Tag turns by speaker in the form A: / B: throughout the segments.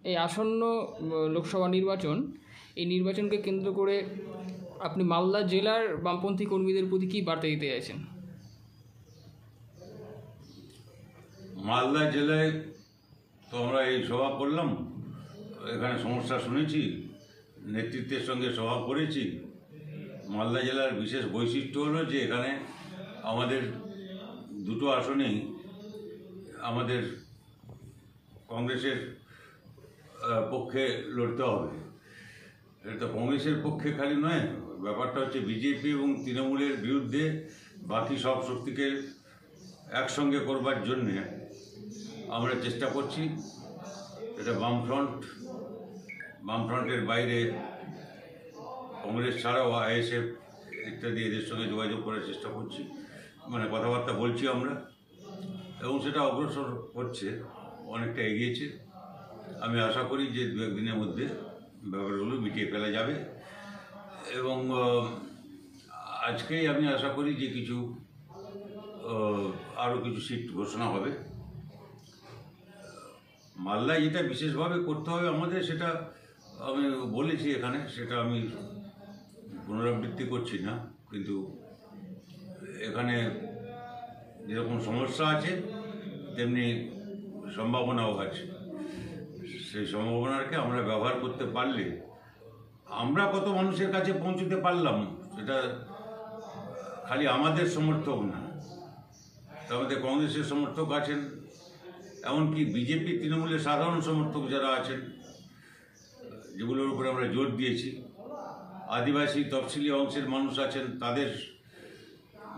A: এই আসন্ন লোকসভা নির্বাচন, এই নির্বাচনকে কেন্দ্র করে আপনি মালদা জেলার বামপন্থী কর্মীদের প্রতি কী বার্তা দিতে চাইছেন?
B: মালদা জেলায় তো আমরা এই সভা করলাম, এখানে সমস্যা শুনেছি, নেতৃত্বের সঙ্গে সভা করেছি। মালদা জেলার বিশেষ বৈশিষ্ট্য হলো যে এখানে আমাদের দুটো আসনেই আমাদের কংগ্রেসের পক্ষে লড়তে হবে। এটা কংগ্রেসের পক্ষে খালি নয়, ব্যাপারটা হচ্ছে বিজেপি এবং তৃণমূলের বিরুদ্ধে বাকি সব শক্তিকে একসঙ্গে করবার জন্যে আমরা চেষ্টা করছি। এটা বামফ্রন্টের বাইরে কংগ্রেস ছাড়াও আইএসএফ ইত্যাদি এদের সঙ্গে যোগাযোগ করার চেষ্টা করছি, মানে কথাবার্তা বলছি আমরা, এবং সেটা অগ্রসর হচ্ছে, অনেকটা এগিয়েছে। আমি আশা করি যে দু একদিনের মধ্যে ব্যাপারগুলো মিটিয়ে ফেলা যাবে, এবং আজকেই আমি আশা করি যে আরও কিছু সিট ঘোষণা হবে। মালদায় যেটা বিশেষভাবে করতে হবে আমাদের, সেটা আমি বলেছি এখানে, সেটা আমি পুনরাবৃত্তি করছি না, কিন্তু এখানে যেরকম সমস্যা আছে তেমনি সম্ভাবনাও আছে। সেই সম্ভাবনাকে আমরা ব্যবহার করতে পারলে, আমরা কত মানুষের কাছে পৌঁছতে পারলাম সেটা খালি আমাদের সমর্থক না, তার মধ্যে কংগ্রেসের সমর্থক আছেন, এমনকি বিজেপি তৃণমূলের সাধারণ সমর্থক যারা আছেন, যেগুলোর উপরে আমরা জোর দিয়েছি, আদিবাসী তফসিলি অংশের মানুষ আছেন, তাদের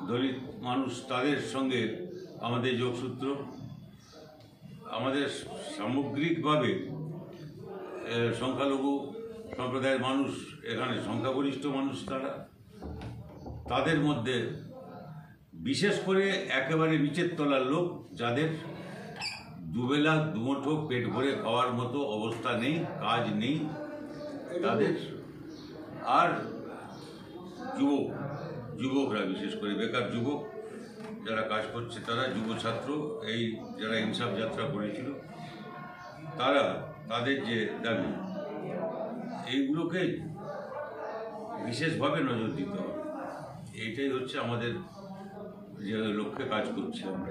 B: দলিত মানুষ, তাদের সঙ্গে আমাদের যোগসূত্র, আমাদের সামগ্রিকভাবে সংখ্যালঘু সম্প্রদায়ের মানুষ, এখানে সংখ্যাগরিষ্ঠ মানুষ, তাদের মধ্যে বিশেষ করে একেবারে নিচের তলার লোক, যাদের দুবেলা দুমুঠো পেট ভরে খাওয়ার মতো অবস্থা নেই, কাজ নেই তাদের, আর যুবকরা, বিশেষ করে বেকার যুবক যারা কাজ করছে, তারা যুব ছাত্র, এই যারা ইনসাফ যাত্রা করেছিল, তাদের যে দাবি, এইগুলোকে বিশেষভাবে নজর দিতে হবে। এইটাই হচ্ছে আমাদের যে লক্ষ্যে কাজ করছি আমরা।